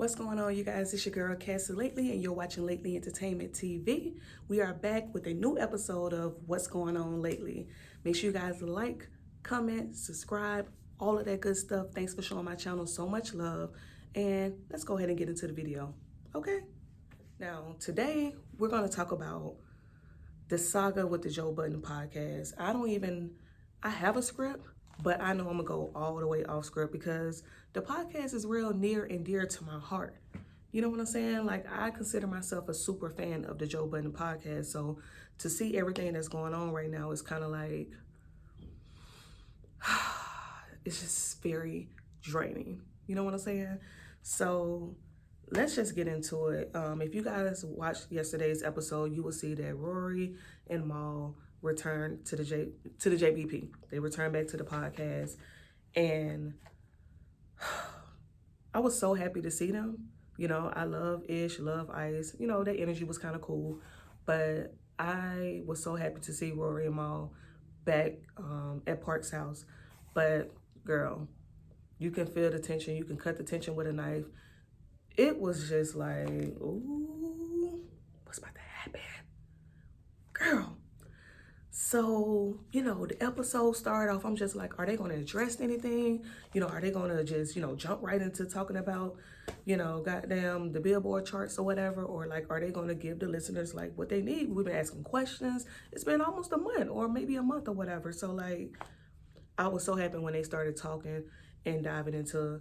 What's going on, you guys? It's your girl Cassie Lately, and you're watching Lately Entertainment TV. We are back with a new episode of What's Going On Lately. Make sure you guys like, comment, subscribe, all of that good stuff. Thanks for showing my channel so much love. And let's go ahead and get into the video. Okay? Now, today we're going to talk about the saga with the Joe Budden podcast. I have a script, but I know I'm gonna go all the way off script because the podcast is real near and dear to my heart. You know what I'm saying? Like, I consider myself a super fan of the Joe Budden podcast. So to see everything that's going on right now is kind of like, it's just very draining. You know what I'm saying? So let's just get into it. If you guys watched yesterday's episode, you will see that Rory and Mal returned to the JBP. They returned back to the podcast, and I was so happy to see them. You know, I love Ish, love Ice. You know, their energy was kind of cool, but I was so happy to see Rory and Mal back at Park's house. But girl, you can feel the tension. You can cut the tension with a knife. It was just like, ooh, what's about to happen? Girl. So, you know, the episode started off, I'm just like, are they going to address anything? You know, are they going to just, jump right into talking about, goddamn the Billboard charts or whatever? Or like, are they going to give the listeners like what they need? We've been asking questions. It's been almost a month or maybe a month or whatever. So like, I was so happy when they started talking and diving into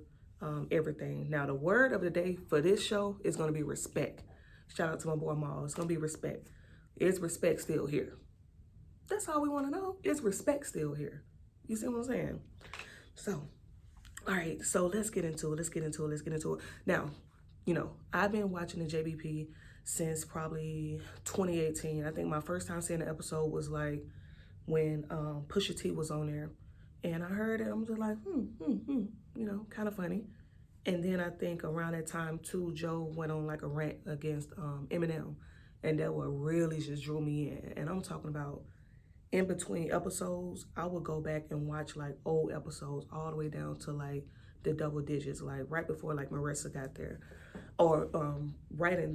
everything. Now, the word of the day for this show is going to be respect. Shout out to my boy Mal. It's going to be respect. Is respect still here? That's all we want to know. Is respect still here? You see what I'm saying? So, all right. So let's get into it. Now, I've been watching the JBP since probably 2018. I think my first time seeing the episode was like when Pusha T was on there. And I heard it, I'm just like, kind of funny. And then I think around that time too, Joe went on like a rant against Eminem. And that what really just drew me in. And I'm talking about in between episodes, I would go back and watch like old episodes all the way down to like the double digits, like right before like Marissa got there. Or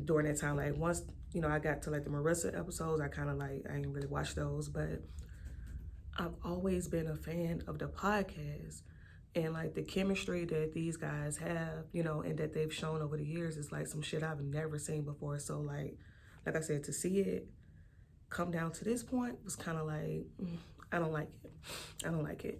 during that time, like once, I got to like the Marissa episodes, I ain't really watched those, but I've always been a fan of the podcast and like the chemistry that these guys have, and that they've shown over the years is like some shit I've never seen before. So like I said, to see it come down to this point was kind of like, I don't like it.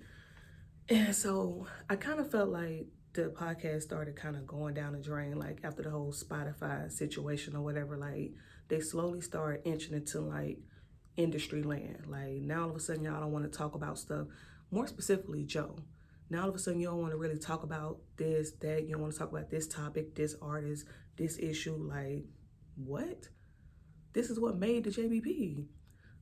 And so I kind of felt like the podcast started kind of going down the drain, like after the whole Spotify situation or whatever, like they slowly started inching into like industry land. Like now all of a sudden y'all don't want to talk about stuff, more specifically Joe. Now all of a sudden you don't want to really talk about this, that, you don't want to talk about this topic, this artist, this issue. Like, what? This is what made the JBP.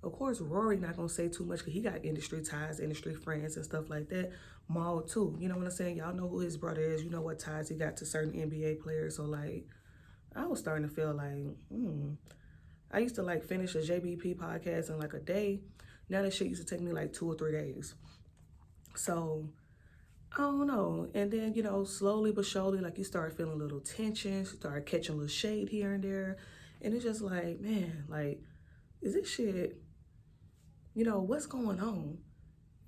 Of course, Rory not gonna say too much because he got industry ties, industry friends and stuff like that. Mal too, you know what I'm saying? Y'all know who his brother is. You know what ties he got to certain NBA players. So like, I was starting to feel like, I used to like finish a JBP podcast in like a day. Now that shit used to take me like 2 or 3 days. So I don't know. And then, slowly but surely, like you start feeling a little tension, you start catching a little shade here and there. And it's just like, man, like, is this shit, what's going on?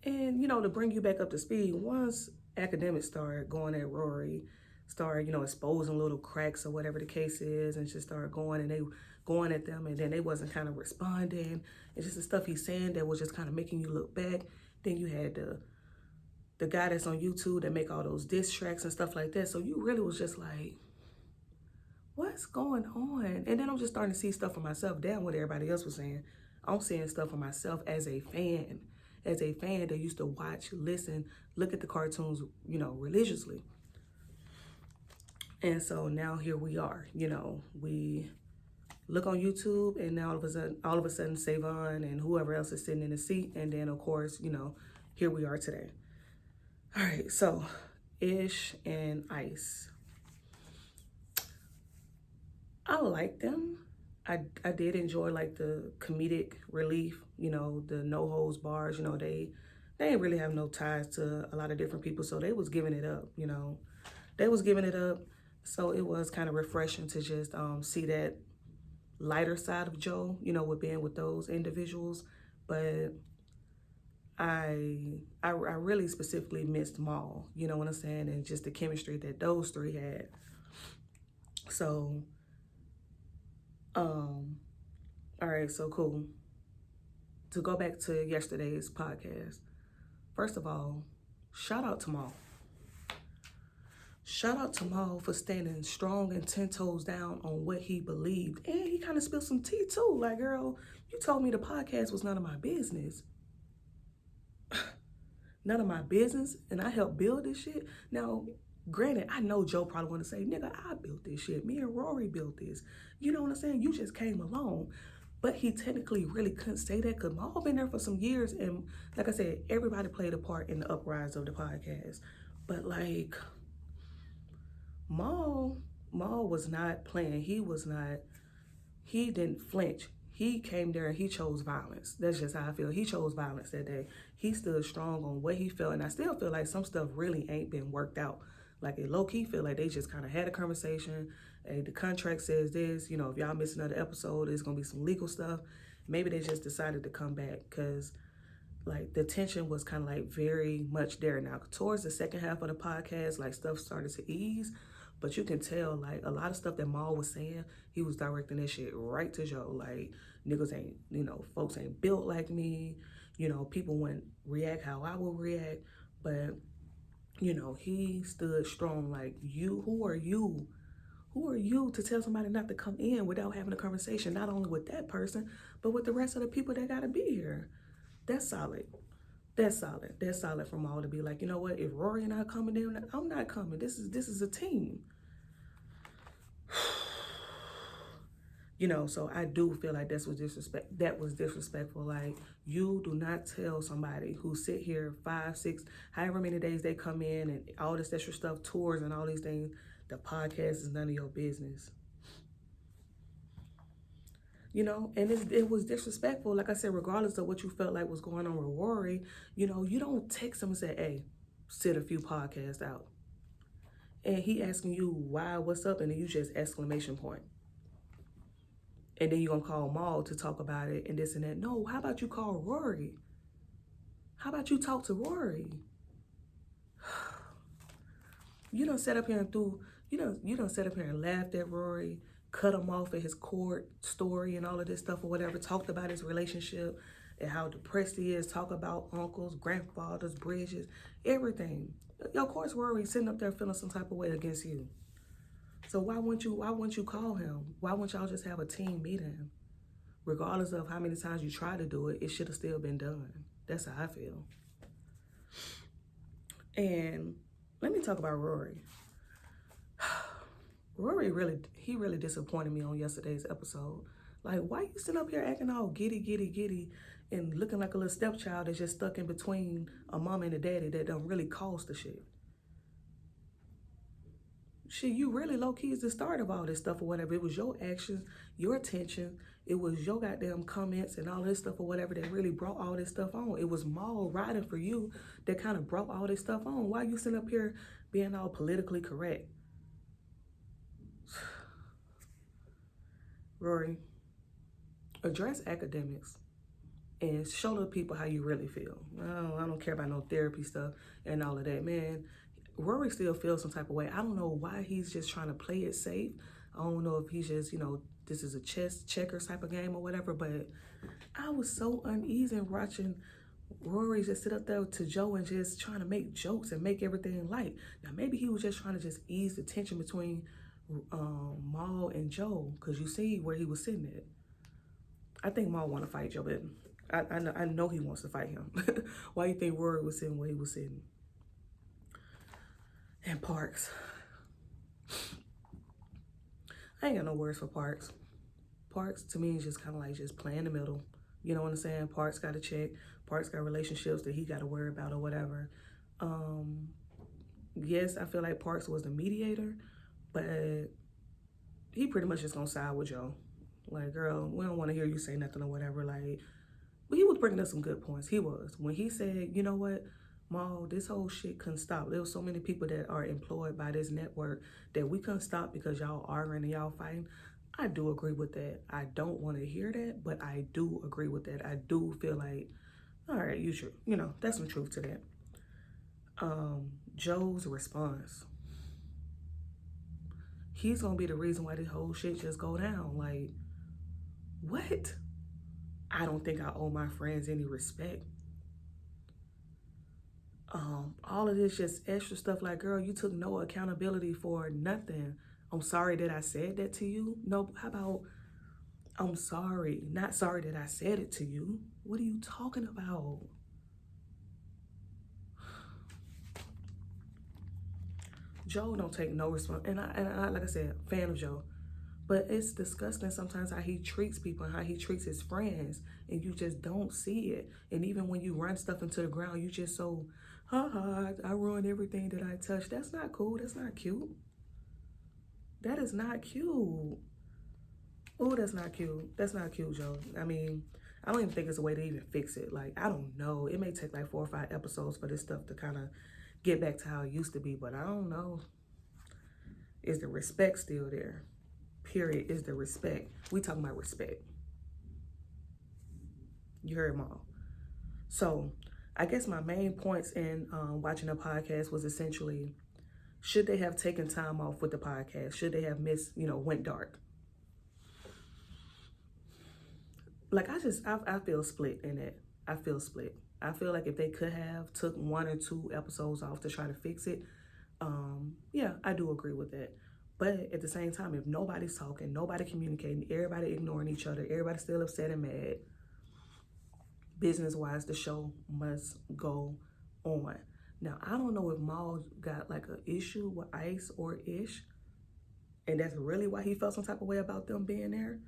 And, to bring you back up to speed, once academics started going at Rory, started, exposing little cracks or whatever the case is, and just started going and they going at them, and then they wasn't kind of responding. It's just the stuff he's saying that was just kind of making you look back. Then you had the guy that's on YouTube that make all those diss tracks and stuff like that. So you really was just like, what's going on? And then I'm just starting to see stuff for myself. Damn what everybody else was saying. I'm seeing stuff for myself as a fan that used to watch, listen, look at the cartoons, religiously. And so now here we are, we look on YouTube and now all of a sudden Savon and whoever else is sitting in the seat. And then of course, here we are today. All right, so Ish and Ice. I like them. I did enjoy like the comedic relief, the no holds bars, they didn't really have no ties to a lot of different people. So they was giving it up, They was giving it up. So it was kind of refreshing to just see that lighter side of Joe, you know, with being with those individuals. But I really specifically missed Maul, you know what I'm saying, and just the chemistry that those three had. So, all right, so cool. To go back to yesterday's podcast, first of all, shout out to Maul. Shout out to Maul for standing strong and 10 toes down on what he believed. And he kind of spilled some tea too. Like, girl, you told me the podcast was none of my business. None of my business, and I helped build this shit. Now, granted, I know Joe probably want to say, nigga, I built this shit. Me and Rory built this. You know what I'm saying? You just came along. But he technically really couldn't say that because Maul been there for some years. And like I said, everybody played a part in the uprise of the podcast. But like, Maul was not playing. He didn't flinch. He came there and he chose violence. That's just how I feel. He chose violence that day. He stood strong on what he felt. And I still feel like some stuff really ain't been worked out. Like, it low-key feel like they just kind of had a conversation. Hey, the contract says this. You know, if y'all miss another episode, there's going to be some legal stuff. Maybe they just decided to come back because, like, the tension was kind of, like, very much there. Now, towards the second half of the podcast, like, stuff started to ease. But you can tell, like, a lot of stuff that Maul was saying, he was directing that shit right to Joe. Like, niggas ain't, you know, folks ain't built like me. You know, people wouldn't react how I would react. But, you know, he stood strong. Like, who are you? Who are you to tell somebody not to come in without having a conversation, not only with that person, but with the rest of the people that got to be here? That's solid. That's solid. That's solid from Maul to be like, you know what? If Rory and I coming in, I'm not coming. This is a team. You know, so I do feel like that was disrespectful. Like, you do not tell somebody who sit here 5, 6, however many days they come in and all this extra stuff, tours and all these things, the podcast is none of your business. You know, and it was disrespectful. Like I said, regardless of what you felt like was going on with Rory, you know, you don't text him and say, hey, sit a few podcasts out. And he asking you why, what's up, and then you just exclamation point. And then you're going to call Maul to talk about it and this and that. No, how about you call Rory? How about you talk to Rory? You done set up here and you done set up here and laughed at Rory, cut him off at his court story and all of this stuff or whatever, talked about his relationship and how depressed he is, talk about uncles, grandfathers, bridges, everything. Of course, Rory's sitting up there feeling some type of way against you. So why wouldn't you call him? Why wouldn't y'all just have a team meeting? Regardless of how many times you try to do it, it should have still been done. That's how I feel. And let me talk about Rory. Rory really disappointed me on yesterday's episode. Like, why you sitting up here acting all giddy and looking like a little stepchild that's just stuck in between a mom and a daddy that don't really cause the shit? Shit, you really low-key is the start of all this stuff or whatever. It was your actions, your attention. It was your goddamn comments and all this stuff or whatever that really brought all this stuff on. It was Maul riding for you that kind of brought all this stuff on. Why you sitting up here being all politically correct? Rory, address academics and show the people how you really feel. I don't care about no therapy stuff and all of that, man. Rory still feels some type of way. I don't know why he's just trying to play it safe. I don't know if he's just, you know, this is a checkers type of game or whatever, but I was so uneasy watching Rory just sit up there to Joe and just trying to make jokes and make everything light. Now, maybe he was just trying to just ease the tension between Maul and Joe, because you see where he was sitting at. I think Maul want to fight Joe, but I know he wants to fight him. Why you think Rory was sitting where he was sitting? And Parks. I ain't got no words for Parks. Parks, to me, is just kind of like just playing the middle. You know what I'm saying? Parks got a check. Parks got relationships that he got to worry about or whatever. Yes, I feel like Parks was the mediator, but he pretty much just gonna side with Joe. Like, girl, we don't want to hear you say nothing or whatever. Like, but he was bringing up some good points. He was. When he said, you know what? Maul, this whole shit couldn't stop. There was so many people that are employed by this network that we couldn't stop because y'all arguing and y'all fighting. I do agree with that. I don't want to hear that, but I do agree with that. I do feel like, all right, you should, that's some truth to that. Joe's response. He's gonna be the reason why this whole shit just go down. Like, what? I don't think I owe my friends any respect. All of this just extra stuff like, girl, you took no accountability for nothing. I'm sorry that I said that to you. No, how about I'm sorry, not sorry that I said it to you. What are you talking about? Joe don't take no response, and I like I said, fan of Joe, but it's disgusting sometimes how he treats people and how he treats his friends, and you just don't see it. And even when you run stuff into the ground, you just so, I ruined everything that I touched. That's not cool. That's not cute. That is not cute. Oh, that's not cute. That's not cute, Joe. I mean, I don't even think it's a way to even fix it. Like, I don't know. It may take like 4 or 5 episodes for this stuff to kind of get back to how it used to be, but I don't know. Is the respect still there? Period. Is the respect. We talking about respect. You heard them all. So I guess my main points in watching the podcast was essentially, should they have taken time off with the podcast? Should they have went dark? Like, I feel split in it. I feel split. I feel like if they could have took 1 or 2 episodes off to try to fix it, yeah, I do agree with that. But at the same time, if nobody's talking, nobody communicating, everybody ignoring each other, everybody still upset and mad, business-wise, the show must go on. Now, I don't know if Maul got like an issue with Ice or Ish, and that's really why he felt some type of way about them being there.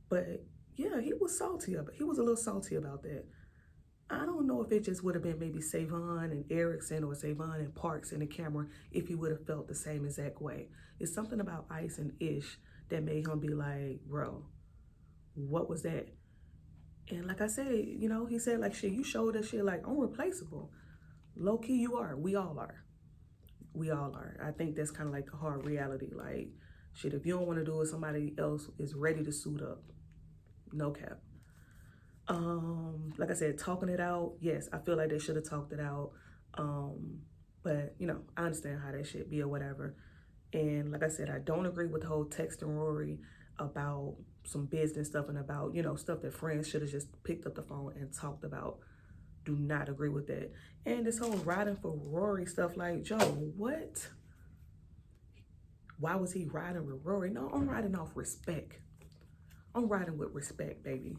But yeah, he was salty about it. He was a little salty about that. I don't know if it just would have been maybe Savon and Erickson or Savon and Parks in the camera if he would have felt the same exact way. It's something about Ice and Ish that made him be like, bro, what was that? And like I said, he said like, shit, you showed us shit like, I'm replaceable. Low key, you are. We all are. We all are. I think that's kind of like the hard reality. Like, shit, if you don't want to do it, somebody else is ready to suit up. No cap. Like I said, talking it out, yes, I feel like they should have talked it out. But I understand how that shit be or whatever. And like I said, I don't agree with the whole texting Rory about some business stuff and about, stuff that friends should have just picked up the phone and talked about. Do not agree with that. And this whole riding for Rory stuff, like, Joe, what? Why was he riding with Rory? No, I'm riding off respect. I'm riding with respect, baby.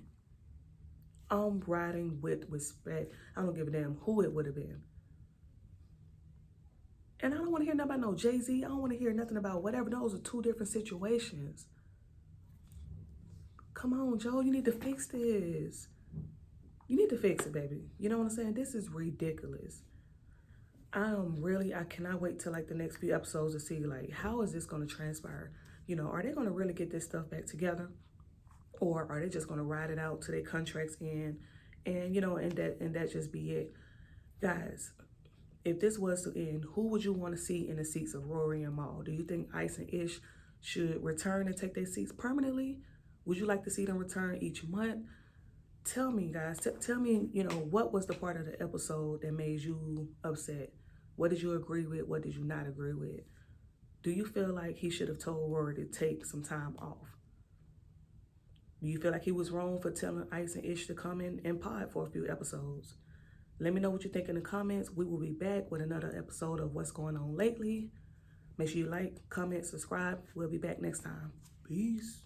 I'm riding with respect. I don't give a damn who it would have been. And I don't want to hear nothing about no Jay-Z. I don't want to hear nothing about whatever. Those are 2 different situations. Come on, Joe. You need to fix this. You need to fix it, baby. You know what I'm saying? This is ridiculous. I cannot wait till like the next few episodes to see like, how is this going to transpire? Are they going to really get this stuff back together? Or are they just going to ride it out to their contracts end and that just be it? Guys, if this was to end, who would you want to see in the seats of Rory and Maul? Do you think Ice and Ish should return and take their seats permanently? Would you like to see them return each month? Tell me, guys. Tell me, what was the part of the episode that made you upset? What did you agree with? What did you not agree with? Do you feel like he should have told Rory to take some time off? Do you feel like he was wrong for telling Ice and Ish to come in and pod for a few episodes? Let me know what you think in the comments. We will be back with another episode of What's Going On Lately. Make sure you like, comment, subscribe. We'll be back next time. Peace.